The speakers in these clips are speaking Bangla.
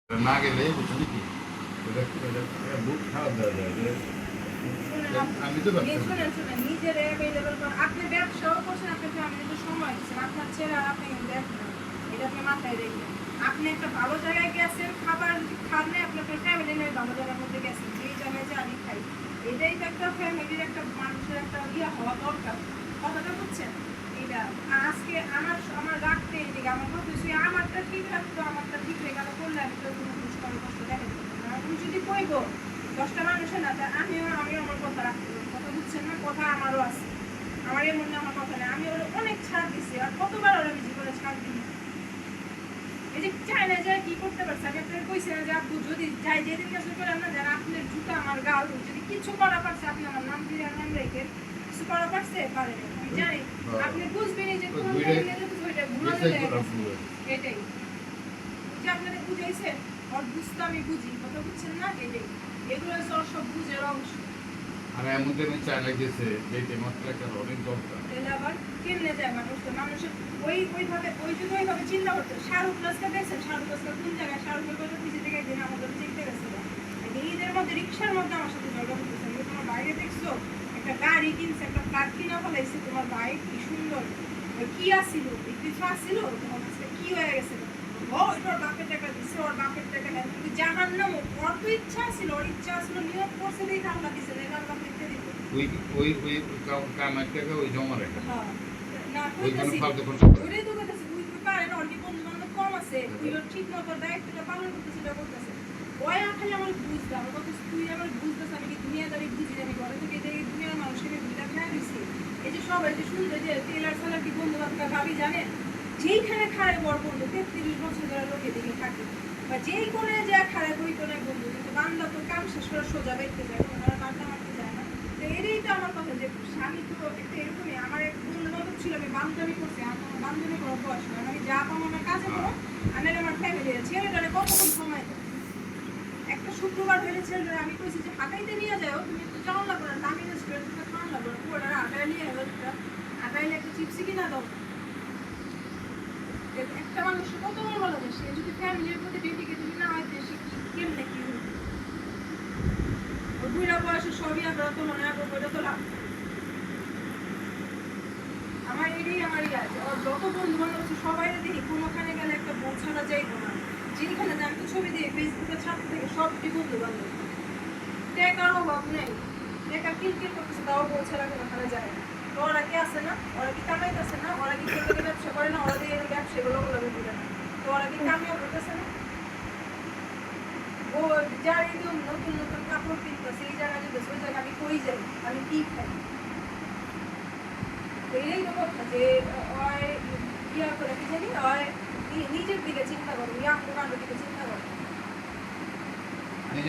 না গেলে বুঝলি কি বুক খাওয়া দেওয়া যায় আমি তো নিজের অ্যাভেলেবল আপনি ব্যবসাও করছেন, আপনি ফ্যামিলিতে সময় দিচ্ছেন, আপনার ছেলে আর আপনি কিন্তু এক না, এটা আপনি মাথায় রেখে আপনি একটা ভালো জায়গায় গেছেন, খাবার খান নাই, আপনি আপনার ফ্যামিলি নিয়ে ভালো জায়গার মধ্যে গেছেন, যেই জায়গায় যে আমি খাই, এটাই তো একটা ফ্যামিলির একটা মানুষের একটা ইয়ে হওয়া দরকার। কথাটা বুঝছেন? এটা আজকে আমার রাখতে এদিকে আমার কথা আমারটা ঠিক রাখতো, আমারটা ঠিক রেখে করলে আমি তো কোনো কষ্ট দেখা যেত না। আমি যদি কইব 10টা মানুষের না, আমিও আমার কথা রাখতে পারি। কথা বুঝছেন না? কথা আমারও আছে, আমার এর মধ্যে আমার কথা নেই। আমি ওর অনেক ছাড় দিছি, আর কতবার ওর আমি জীবনে ছাড় দিই। এই যে চায়না যায় কি করতে পারছে, আমি আপনার কইছিলাম যে আপু যদি যাই যেদিন কাছে করলাম না, যারা আপনার জুতা আমার গাল যদি কিছু করা পারছে, আপনি আমার নাম দিয়ে নাম রেখে কিছু করা পারছে পারে না, আমি জানি আপনি বুঝবেন যে কোন ওইটা ঘুরানো এটাই যে আপনাদের বুঝাইছে আর বুঝতে আমি বুঝি। কথা বুঝছেন না? এটাই এগুলো সব বুঝের অংশ। আর এর মধ্যে আমি চাই লাগছে যে মাত্রাটা অনেক দরকার। তাহলে আবার কেমনে যায় মানুষের ওইভাবে ওই যদি ওইভাবে চিন্তা করতো। শাহরুখ রাস্তা দেখছেন? শাহরুখ রাস্তা কোন জায়গায়? শাহরুখের কথা পিছিয়ে থেকে একদিন আমাদের চিনতে গেছিল, ঈদের মধ্যে রিক্সার মধ্যে আমার সাথে ঝগড়া করতেছে, তোমার বাইরে দেখছো একটা গাড়ি কিনছে, একটা কার কিনা ফেলাইছে, তোমার বাইক কি সুন্দর, কি আসছিল কিছু আসছিল, তোমার কাছে কি হয়ে গেছে? ওর বাপের টাকা দিচ্ছে, ওর বাপের টাকা নেয়, তুমি জাহান নাম। ওর তো ইচ্ছা ছিল, ওর ইচ্ছা ছিল নিয়োগ করছে দেখে আল্লাহ দিচ্ছে, আল্লাহ দেখতে দিত ওই কামের টাকা ওই জমা রাখা। হ্যাঁ না ওইখানে কইতাছি ফালতু খরচ করে। ওইটাই তো কইতাছি, বুঝতে পারে না ওর কি বন্ধু বান্ধব কম আছে, তুই ওর ঠিক মতো দায়িত্বটা পালন করতে সেটা করতেছে। ওই আখালি আমার বুঝতে আমার কথা, তুই আমার বুঝতেছ আমি কি দুনিয়াদারি বুঝি, আমি ঘরে থেকে যে দুনিয়ার মানুষকে আমি দুইটা খেয়ে দিচ্ছি। এই যে সবাই যে শুনবে যে টেলার সেলার কি বন্ধু বান্ধব ভাবি জানে, যেইখানে খায় বড় বন্ধু 33 বছর ধরে লোকে দেখে থাকে, বা যেই কোণে যা খায় ওই কোণে বন্ধু, কিন্তু বান্দা তো কাম শেষ করে সোজা দেখতে যায়, কোনো বান্দা মারতে যায় না। তো এটাই তো আমার কথা যে স্বামী তো একটা এরকমই। আমার এক বন্ধু বান্ধব ছিল, আমি বান্ধবী করছি, আমার বান্ধবী করার বয়স নয়, আমি যা পাবো আমার কাজে করো, আমি আমার ফ্যামিলি ছেলেটারে কতক্ষণ সময় দেবো। একটা শুক্রবার হলে ছেলেটা আমি কইছি যে হাঁটাইতে নিয়ে যাও, তুমি একটু চাও লাগবে না, দামি রেস্টুরেন্টে খাওয়ান লাগবে না, পুরোটা হাঁটায় নিয়ে এলো, হাঁটাইলে একটা চিপসি কিনা দাও। একটা মানুষ কত বড় বলা যায়, সে যদি ফ্যামিলির প্রতি ডেডিকেটেড না হয়, সে কেমনে কি হবে? ওই বুড়া বয়সে সবই আমরা তো মনে হয় ওইটা তো লাভ। আমার এটাই আমার ইয়ে আছে, ওর যত বন্ধু বান্ধব আছে সবাই দেখি কোনোখানে গেলে একটা বউ ছাড়া যাইবো না, যেখানে আমি তো ছবি দিয়ে ফেসবুকে ছাড়তে থেকে সবটি বন্ধু বান্ধব, টাকার অভাব নেই, টাকা কিনকিন করতেছে তাও বউ ছাড়া কোনোখানে যায় না। তো ওরা কি আছে না, ওরা কি কামাইতেছে না, ওরা কি কেউ ব্যবসা করে না, ওরা দিয়ে ব্যবসাগুলো করে দিবে না, তো ওরা কি কামিও করতেছে না? ও যার এই নতুন নতুন কাপড় কিনতেছে, এই জায়গায় যেতেছে, ওই জায়গায় আমি কই যাই, আমি কি খাই? এটাই তো কথা যে ইয়া করে কি জানি নিজের দিকে চিন্তা করো, ইয়াং দোকানের দিকে চিন্তা করো।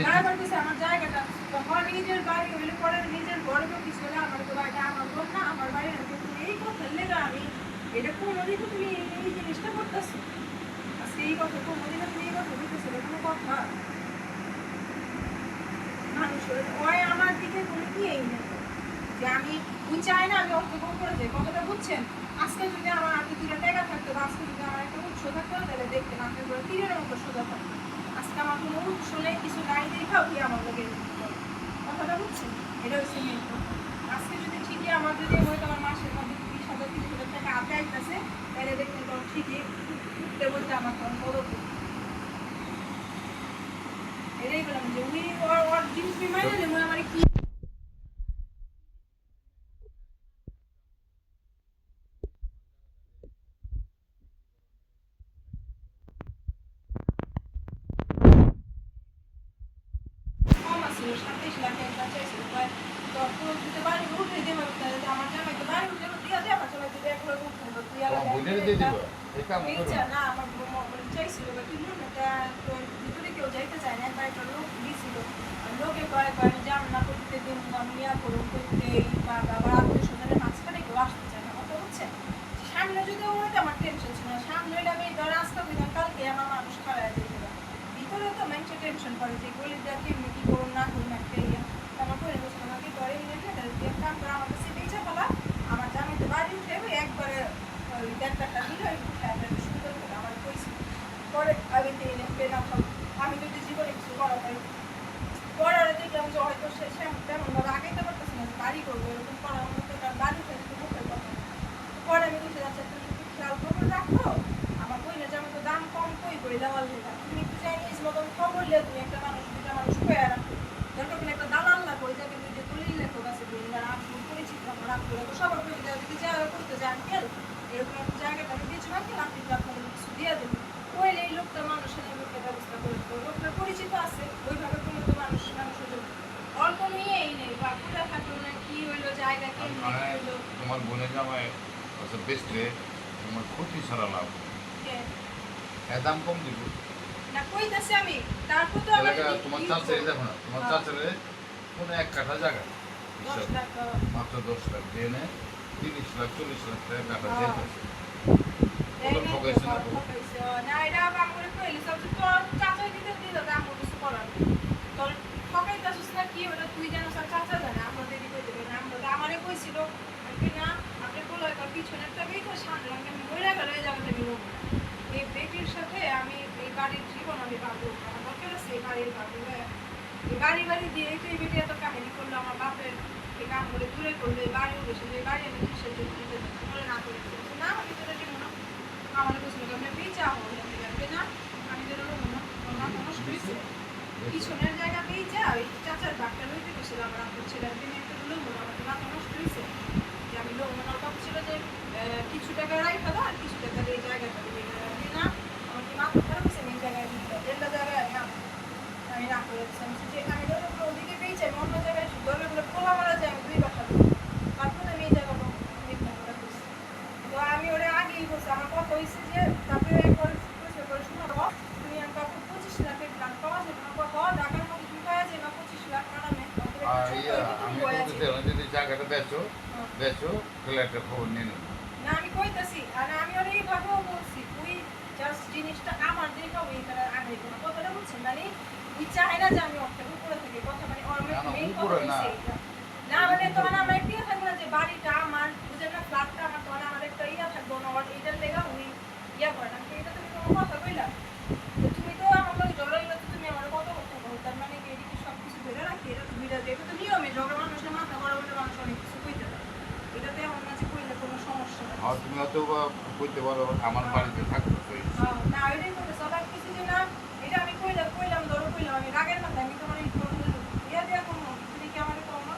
বারবার কইছে আমার জায়গাটা হয় নিজের বাড়ি হইলে পরে নিজের ঘরে তো কিছু হলে আমার তো বাড়িটা আমার ঘর না, আমার বাড়ি না, তুমি এই কথা লেগে আমি এটা কোনোদিন তো তুমি এই জিনিসটা করতেছো, আজকে এই কথা কোনোদিন তুমি এই কথা বলতেছো, কোনো কথা মানুষ ওই আমার দিকে কোনো কি এই না যে আমি ওই চাই না আমি অর্থকম করে যাই। কথাটা বুঝছেন? আজকে যদি আমার আগে 3 টাকা থাকতো, বা আজকে যদি আমার একটা উৎস থাকতো, তাহলে দেখতেন আপনি বলে তীরের মতো সোজা থাকতো। আজকে আমার কোনো উৎস নেই, কিছু নাই দেখাও কি আমার লোকে। কথাটা বুঝছেন? এটা হচ্ছে মেন কথা। আজকে যদি ঠিকই আমার যদি হয়তো আমার মাসের মধ্যে 20,000 30,000 টাকা আটে আসতেছে, তাহলে দেখবেন তো ঠিকই উঠতে বলতে আমার তখন বড় এটাই বললাম যে উনি ওর জিনিস বিমাইলে নেমে আমার কি কম আছে, 27 লাখ একটা চাইছিল, তো দিতে পারি উঠে দেবো, তাহলে আমার জামাই তো বাড়ি উঠে দিয়ে দেবো, চলে যদি এক লোক উঠে দেবো, তুই না আমার চাইছিল কি বলুন, এটা তো ভিতরে কেউ যাইতে চায় না, একবার একটা লোক দিয়েছিল, লোকে কয়েকবার জাম না করতে দিন আমি ইয়া করুন করতে, বা আবার আত্মীয় স্বজনের মাঝখানে কেউ আসতে চায় না। কথা হচ্ছে সামনে যদি ওইটা আমার টেনশন ছিল না, সামনে হলে আমি ধরে আসতে দিলাম, কালকে আমার মানুষ খারাপ যেতে পারে, ভিতরে তো মানুষের টেনশন করে যে বলি দেখ কেমনি কি করুন না করুন একটা ইয়ে, আমার করে বসে আমাকে করে নিয়ে কাম করে আমার কাছে বেঁচে ফেলা, আমার জামাইতে বাড়ি উঠে একবারে ওই দেড় টাকা দিল সুন্দর করে আমার পয়সা পরে আমি পেয়ে না, আমি মতন খবর নিয়ে তুমি একটা মানুষ দুটা মানুষ পেয়ে রাখো দরকার হলে একটা দালাল লাগো ওই জায়গায় যে দলিল লেখক আছে আর আপনার পরিচিত আমার আপনার সবার পরিচিত যদি জায়গা করতে যান কেন এরকম একটা জায়গাটা আমি দিয়েছি না কেন আপনি আপনাদের কিছু দিয়ে দেবেন ওই এই লোকটা মানুষের লোকের ব্যবস্থা করে দেবো লোকটা পরিচিত আছে ওইভাবে কোনো তো মানুষের জন্য অল্প নিয়েই নেই বা পুরা থাকলো না কি হইলো জায়গা কেমনি কি হইলো তোমার বোনের জামাই বেস্টে তোমার ক্ষতি ছাড়া লাভ দাম কম দিব না কইতাছি আমি তারপর তো আমার তোমার চাচা দেখো না তোমার চাচারে কোনো এক কাঠা জায়গা 10 টাকা মাত্র 10 লাখ দিয়ে নেয় 30 লাখ 40 লাখ টাকা কাঠা দিয়ে পাচ্ছে না এটা বাংলা কইলি সব তো চাচা দিতে দিল দাম কিছু করার তোর ঠকাইতাছিস না কি ওটা তুই জানো সব চাচা জানে আমাদের দিতে দেবে না আমরা আমারে কইছিল না আপনি বলো একবার পিছনেরটা বেই তো সামনে আমি বইরা গেল এই জায়গাটা আমি নেব এই বেটির সাথে আমি এই বাড়ির জীবন আমি পাবো আমার দরকার আছে এই বাড়ির পাবো এই বাড়ি দিয়ে এই বেটি এত কাহিনী করলো আমার বাপের এই কাম করে দূরে করবে বাড়িও বেশি যে বাড়ি আমি কিসের জন্য দিতে বলে না করে না আমি তো এটা মনে আমার বলছিল আমি বেচা হলে আমি না আমি যেন মনে নষ্ট হয়েছে পিছনের জায়গা বেচা ওই চাচার বাপটা লইতে গেছিল আমার আপনার ছেলের দিনে একটা লোক আমার মাথা নষ্ট হয়েছে যে আমি লোক মনে ভাবছিল যে কিছু টাকা রাইখা দাও আর কিছু টাকা এই জায়গাটা দিবে না আমার কি মাথা খারাপ হয়েছে এই জায়গায় দেড়টা জায়গায় না আমি না করেছি যে আমি ধরো ওদিকে পেয়েছি আমি অন্য জায়গায় ধরলে বলে খোলা মারা যায় আমি 2 বাসা তারপরে আমি এই জায়গাটা নির্ধারণ করা করছি তো আমি ওরা আগেই বলছি আমার কথা হয়েছে যে তারপরে একবার শোনো তুমি আমাকে 25 লাখের প্ল্যান পাওয়া যাবে না কথা ঢাকার মধ্যে তুমি পাওয়া যাবে না 25 লাখ আরামে আমি যদি জায়গাটা বেচো তাহলে একটা খবর নিয়ে নেব না আমি কইতাছি আর আমি ওর এইভাবেও বলছি তুই জাস্ট জিনিসটা আমার দেখো এইটা আগে কোনো কথাটা বলছেন মানে তুই চাই না যে আমি ওকে উপরে থেকে কথা মানে ওর মেইন কথা হইছে এটা না মানে তখন আমরা একটু থাকবো না যে বাড়িটা আমার বুঝেন না ফ্ল্যাটটা আমার তখন আমার একটা ইয়া থাকবো না ওর এইটার লেগা উনি ইয়া করে না এটা তুমি কোনো কথা কইলা তুমি তো আমার লোক ঝগড়া হইলে তুমি আমার কত কথা বলো তার মানে কি এদিকে সব কিছু ধরে রাখি এটা তুমি এটা তো নিয়মে ঝগড়া মানুষের মাথা বড় বড় মানুষ অনেক কিছু কইতে পারে এটাতে আমার কাছে কইলে কোনো সমস্যা নেই আর তুমি হয়তো কইতে পারো আমার বাড়িতে থাকতে না ওইটাই করতে সবাই কিছু যে না এটা আমি কইলাম ধরো কইলাম আমি রাগের মাথায় আমি তোমার এই ইয়া দেওয়া করবো তুমি কি আমার কমো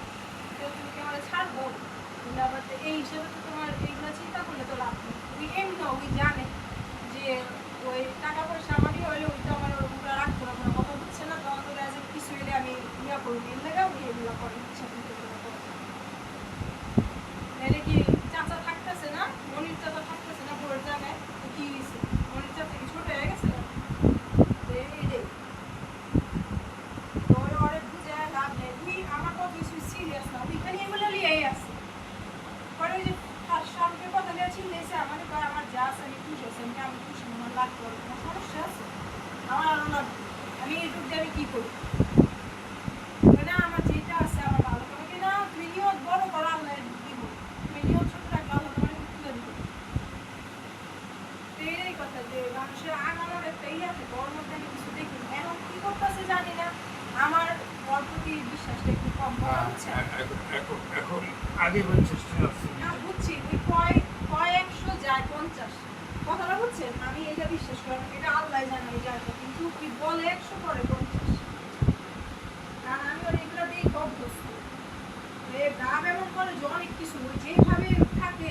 তুমি কি আমার ছাড়বো তুমি আবার এই হিসেবে তো তোমার এইগুলো চিন্তা করলে তো লাভ নেই তুমি এমনি ওই জানে যে ওই টাকা পয়সা আমারই হইলে ওইটা আমার ওগুলো রাখবো না কোনো কথা হচ্ছে না তখন তো যে কিছু এলে আমি ইয়া করবো এর লেগে ওই এগুলো করে ইচ্ছা করতে নাহলে কি চাচা থাকতেছে না মনির চাচা থাকতেছে না বউয়ের জায়গায় কি হয়েছে মনির চাচা কি ছোট হয়ে গেছে না এইটাই তো ওরে বুঝে লাভ নেই তুই আমার কথা কিছু সিরিয়াস না ওইখানে এগুলো লিয়েই আছে পরে ওই যে সামনে কথা নিয়ে চিনলেছে আমাদের কয় আমার যা আছে আমি খুশি আছি আমি খুশি আমার লাগবে কোনো সমস্যা আছে আমার আরো লাগবে আমি এইটুক দিয়ে আমি কী করি না আমার যেটা আছে আমার ভালো করে না তুই নিয়ত বড় করা আল্লাহ দিব তুমি নিয়ত ছোট রাখলে আল্লাহ তোমার তুলে দিব তো এই কথা যে মানুষের আগানোর একটা ইয়ে থাকে ওর মধ্যে আমি কিছু দেখি এখন কি করতেছে জানি না আমার ওর প্রতি বিশ্বাসটা একটু কম করা হচ্ছে এখন আগে বলছিস না বুঝছি তুই কয়েকশো যায় 50 কথাটা বুঝছেন আমি এটা বিশ্বাস করি এটা আল্লাহ জানে এই জায়গাটা কিন্তু তুই বলে 100 করে 50 কারণ আমি ওর এগুলো দিয়ে অভ্যস্ত ভাব এমন করে যে অনেক কিছু যেভাবে থাকে